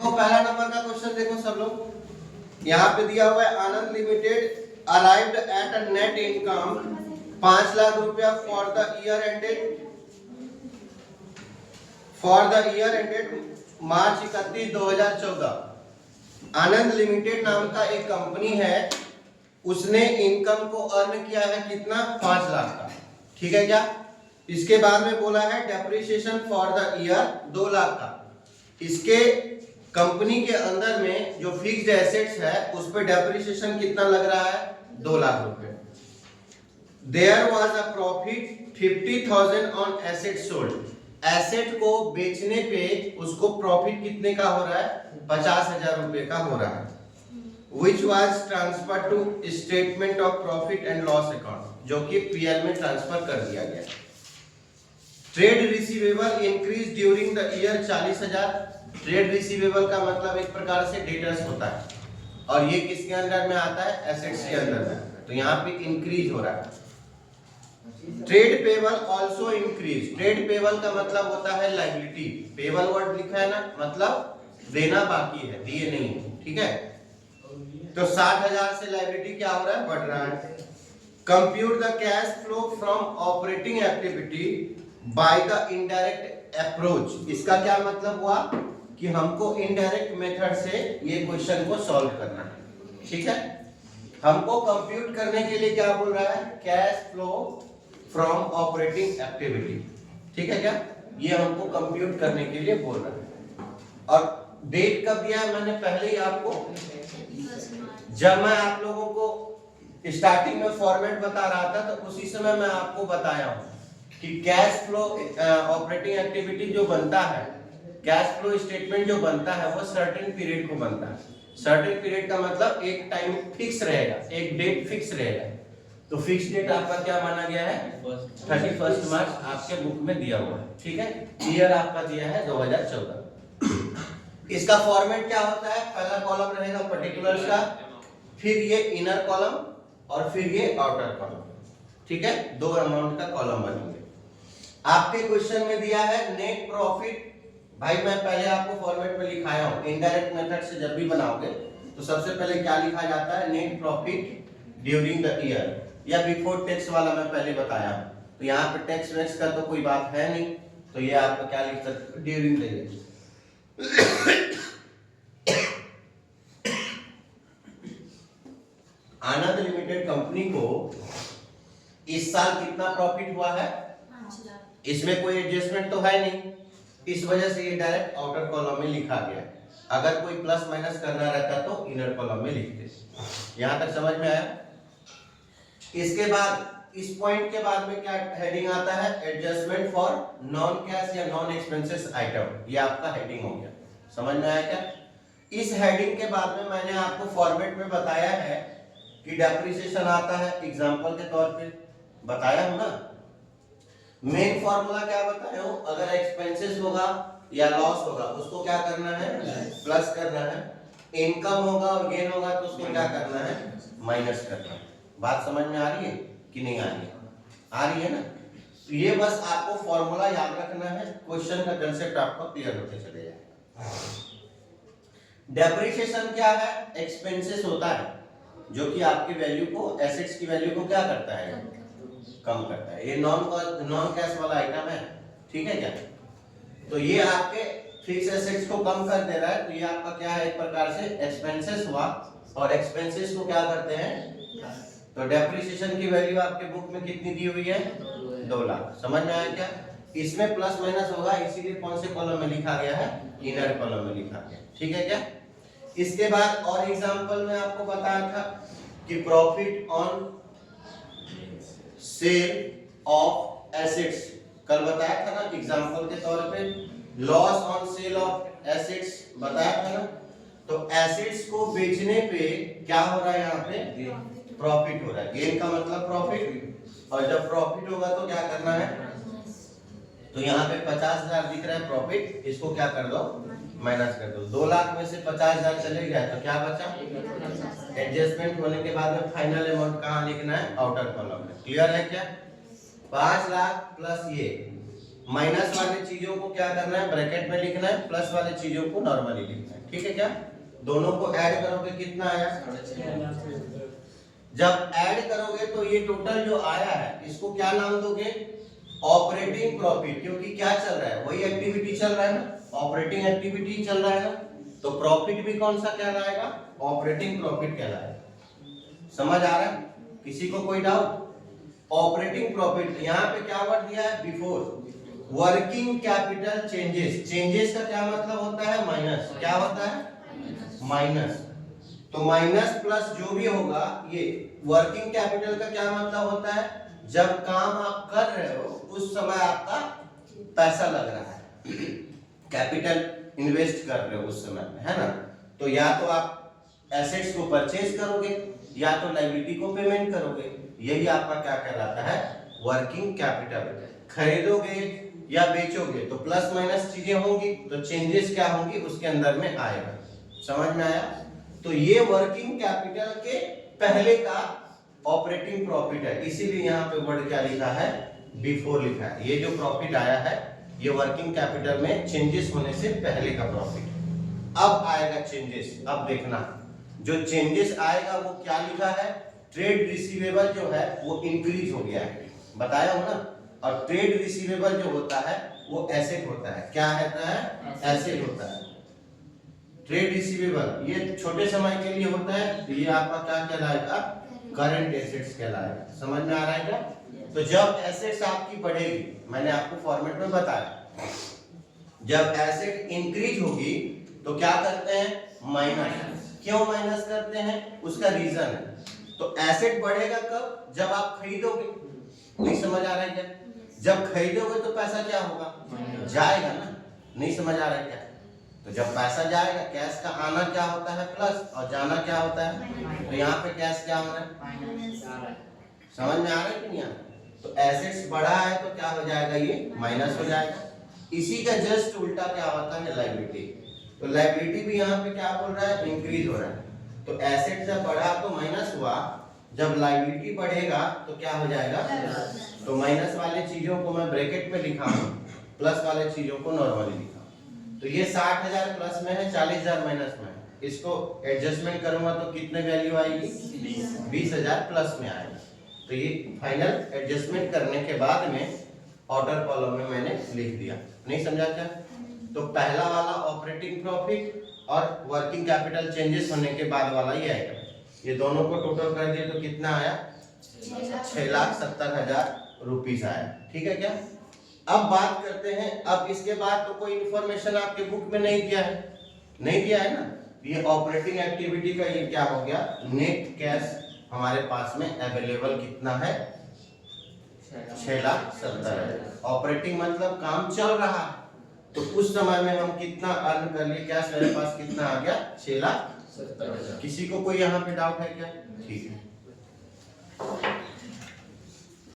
तो पहला नंबर का क्वेश्चन देखो सब लोग, यहाँ पे दिया हुआ है Anand limited arrived at a net income 5 lakh रुपया for the year ended March 31, 2014। Anand limited नाम का एक कंपनी है, उसने इनकम को अर्न किया है कितना, 5 लाख का, ठीक है क्या। इसके बाद में बोला है depreciation for the year 2 lakh का। इसके कंपनी के अंदर में जो फिक्स्ड एसेट्स है उस पे डेप्रिसिएशन कितना लग रहा है, 2 लाख रुपए। There was a profit 50,000 on asset sold. Asset को बेचने पे उसको प्रॉफिट कितने का हो रहा है, 50,000 रुपए का हो रहा है। Which was transferred to statement of profit and loss account, जो कि पीएल में ट्रांसफर कर दिया गया। Trade receivable increase during the year 40,000। Trade receivable का मतलब एक प्रकार से डेटर्स होता है, और ये किसके अंदर में आता है, एसेट्स के अंदर में, तो यहाँ पे इंक्रीज हो रहा है। Trade payable also increase. Trade payable का मतलब होता है लायबिलिटी। पेबल वर्ड लिखा है ना, मतलब देना बाकी है, दिए नहीं है, ठीक है। तो 60,000 से लायबिलिटी क्या हो रहा है, बढ़ रहा है। Compute the cash flow from operating activity by the indirect approach. इसका क्या मतलब हुआ कि हमको इनडायरेक्ट मेथड से ये क्वेश्चन को सॉल्व करना है, ठीक है। हमको कंप्यूट करने के लिए क्या बोल रहा है, cash flow from operating activity, ठीक है क्या, ये हमको कंप्यूट करने के लिए बोल रहा है। और डेट कब दिया है, मैंने पहले ही आपको, जब मैं आप लोगों को स्टार्टिंग में फॉर्मेट बता रहा था तो उसी समय मैं आपको बताया हूं कि कैश फ्लो ऑपरेटिंग एक्टिविटी जो बनता है, कैश फ्लो स्टेटमेंट जो बनता है वो सर्टेन पीरियड को बनता है। सर्टेन पीरियड का मतलब एक टाइम फिक्स रहेगा, एक डेट फिक्स रहेगा। तो फिक्स डेट आपका क्या माना गया है, 31 मार्च आपके बुक में दिया हुआ है, ठीक है। ईयर आपका दिया है 2014। इसका फॉर्मेट क्या होता है, पहला कॉलम रहेगा पर्टिकुलर्स का, फिर ये इनर कॉलम और फिर ये आउटर कॉलम, ठीक है। 2 अमाउंट का कॉलम बनेंगे। आपके क्वेश्चन में दिया है नेट प्रॉफिट। भाई मैं पहले आपको फॉर्मेट में लिखाया हूं, इनडायरेक्ट मेथड से जब भी बनाओगे तो सबसे पहले क्या लिखा जाता है, net profit during the year, या बिफोर टैक्स वाला मैं पहले बताया। तो यहाँ पे टैक्स वैक्स का तो कोई बात है नहीं, तो ये आपका क्या लिख सकते, during the year. Anand limited company को इस साल कितना प्रॉफिट हुआ है, 5 लाख। इसमें कोई एडजस्टमेंट तो है नहीं, इस वजह से ये डायरेक्ट आउटर कॉलम में लिखा गया। अगर कोई प्लस माइनस करना रहता तो इनर कॉलम में लिखते। यहां तक समझ में आया। इसके बाद इस पॉइंट के बाद में क्या हेडिंग आता है, एडजस्टमेंट फॉर नॉन कैश या नॉन एक्सपेंसेस आइटम, ये आपका हेडिंग हो गया। समझ में आया क्या। इस हेडिंग के बाद में मैंने आपको फॉर्मेट में बताया है कि डेप्रिसिएशन आता है, एग्जांपल के तौर पे बताया हूं ना। मेन फार्मूला क्या बताया हूं, अगर एक्सपेंसेस होगा या लॉस होगा उसको क्या करना है, प्लस करना है। इनकम होगा और गेन होगा तो उसको क्या करना है, माइनस करना है। बात समझ में आ रही है कि नहीं आ रही है, आ रही है ना। तो ये बस आपको फॉर्मूला याद रखना है, क्वेश्चन का कांसेप्ट आपको क्लियर होते चले जाएगा। डेप्रिसिएशन क्या है, एक्सपेंसेस होता है जो कि आपकी वैल्यू को, एसेट्स की वैल्यू को क्या करता है, कम करता है। ये नॉन कैश वाला आइटम है, ठीक है क्या। तो ये आपके फिक्स एसेट्स को कम कर दे रहा है, तो ये आपका क्या है, एक प्रकार से एक्सपेंसेस हुआ। और एक्सपेंसेस को क्या करते हैं, तो डेप्रिसिएशन की वैल्यू आपके बुक में कितनी दी हुई है, 2 लाख। समझ में आया क्या। इसमें प्लस माइनस होगा, इसीलिए कौन से कॉलम में लिखा गया है, इनर कॉलम में लिखा गया, ठीक है क्या। इसके बाद और एग्जांपल में आपको बताया था कि profit on sale of assets, कल बताया था ना एग्जांपल के तौर पे। Loss on sale of assets बताया था ना। तो एसेट्स को बेचने पे क्या हो रहा है, यहाँ पे प्रॉफिट हो रहा है। गेन का मतलब प्रॉफिट, और जब प्रॉफिट होगा तो क्या करना है, तो यहाँ पे 50,000 दिख रहा है प्रॉफिट, इसको क्या कर दो, माइनस कर दो। 2 लाख में से 50,000 चले गया तो क्या बचा, एडजस्टमेंट होने के बाद में फाइनल अमाउंट कहाँ लिखना है, आउटर कॉलम में। क्लियर है क्या। 5 लाख प्लस ये माइनस वाले चीजों को क्या करना है, ब्रैकेट में लिखना है, प्लस वाले चीजों को नॉर्मली लिखना है। ठीक है क्या? दोनों को ऐड करोगे कितना आया? जब ऐड करोगे तो ये टोटल जो आया है इसको क्या नाम दोगे? ऑपरेटिंग प्रॉफिट, क्योंकि क्या चल रहा है, वही एक्टिविटी चल रहा है ना, ऑपरेटिंग एक्टिविटी चल रहा है ना, तो प्रॉफिट भी कौन सा कहलाएगा? ऑपरेटिंग प्रॉफिट कहलाएगा। समझ आ रहा है? किसी को कोई डाउट? ऑपरेटिंग प्रॉफिट, यहाँ पे क्या वर्ड दिया है? Before working capital changes. Changes का क्या मतलब होता है? माइनस। क्या होता है? माइनस। तो माइनस प्लस जो भी होगा, ये वर्किंग कैपिटल का क्या मतलब होता है? जब काम आप कर रहे हो उस समय आपका पैसा लग रहा है, कैपिटल इन्वेस्ट कर रहे हो उस समय में, है ना? तो या तो आप एसेट्स को परचेज करोगे या तो लायबिलिटी को पेमेंट करोगे, यही आपका क्या कहलाता है? Working capital. खरीदोगे या बेचोगे तो प्लस माइनस चीजें होंगी, तो चेंजेस क्या होंगी उसके अंदर में आएगा। समझ में आया? तो ये वर्किंग कैपिटल के पहले का ऑपरेटिंग प्रॉफिट है, इसीलिए यहाँ पे वर्ड क्या लिखा है? बिफोर लिखा है। ये जो प्रॉफिट आया है ये वर्किंग कैपिटल में चेंजेस होने से पहले का प्रॉफिट। अब आएगा चेंजेस। अब देखना जो चेंजेस आएगा वो क्या लिखा है? ट्रेड रिसीवेबल जो है वो इंक्रीज हो गया है, बताया हो ना। और ट्रेड रिसीवेबल जो होता है वो एसेट होता है। क्या होता है? एसेट होता है। ट्रेड रिसीवेबल ये छोटे समय के लिए होता है, तो ये आपका क्या कहलाएगा? करंट एसेट्स कहलाएगा। समझ में आ रहा है क्या? तो जब एसेट्स आपकी बढ़ेगी, मैंने आपको फॉर्मेट में बताया, जब एसेट इंक्रीज होगी तो क्या करते हैं? माइनस। क्यों माइनस करते हैं? उसका रीजन है। तो एसेट बढ़ेगा कब? जब आप खरीदोगे। नहीं समझ आ रहा है क्या? जब खरीदोगे तो पैसा क्या होगा? जाएगा ना। नहीं समझ आ रहा है क्या? तो जब पैसा जाएगा, कैश का आना क्या होता है? प्लस, और जाना क्या होता है? तो यहाँ पे कैश क्या हो रहा है? समझ में आ रहा है कि नहीं आ रहा? तो एसेट्स बढ़ा है तो क्या हो जाएगा? ये माइनस हो जाएगा। इसी का जस्ट उल्टा क्या होता है? लायबिलिटी। तो लायबिलिटी भी यहाँ पे क्या बोल रहा है? इंक्रीज हो रहा है। तो एसेट जब बढ़ा तो माइनस हुआ, जब लायबिलिटी बढ़ेगा तो क्या हो जाएगा? तो माइनस वाले चीजों को मैं ब्रैकेट में लिखा हूँ, प्लस वाले चीजों को नॉर्मली लिखा। तो ये 60,000 प्लस में है, 40,000 माइनस में है। इसको एडजस्टमेंट करूंगा तो कितने वैल्यू आएगी? 20,000 प्लस में आएगा। तो ये फाइनल एडजस्टमेंट करने के बाद में ऑर्डर कॉलम में मैंने लिख दिया। नहीं समझा क्या? तो पहला वाला ऑपरेटिंग प्रॉफिट और वर्किंग कैपिटल चेंजेस होने के बाद वाला ये आएगा। ये दोनों को टोटल कर दिए तो कितना आया? 6,70,000 रुपीज आया। ठीक है क्या? अब बात करते हैं, अब इसके बाद तो कोई इंफॉर्मेशन आपके बुक में नहीं दिया है, नहीं दिया है ना। ये ऑपरेटिंग एक्टिविटी का ये क्या हो गया? नेट कैश हमारे पास में अवेलेबल कितना है? 6,70,000। ऑपरेटिंग मतलब काम चल रहा है, तो उस समय में हम कितना अर्न कर लिए? कैश मेरे पास कितना आ गया? 6,70,000। किसी को कोई यहाँ पे डाउट है क्या? ठीक है।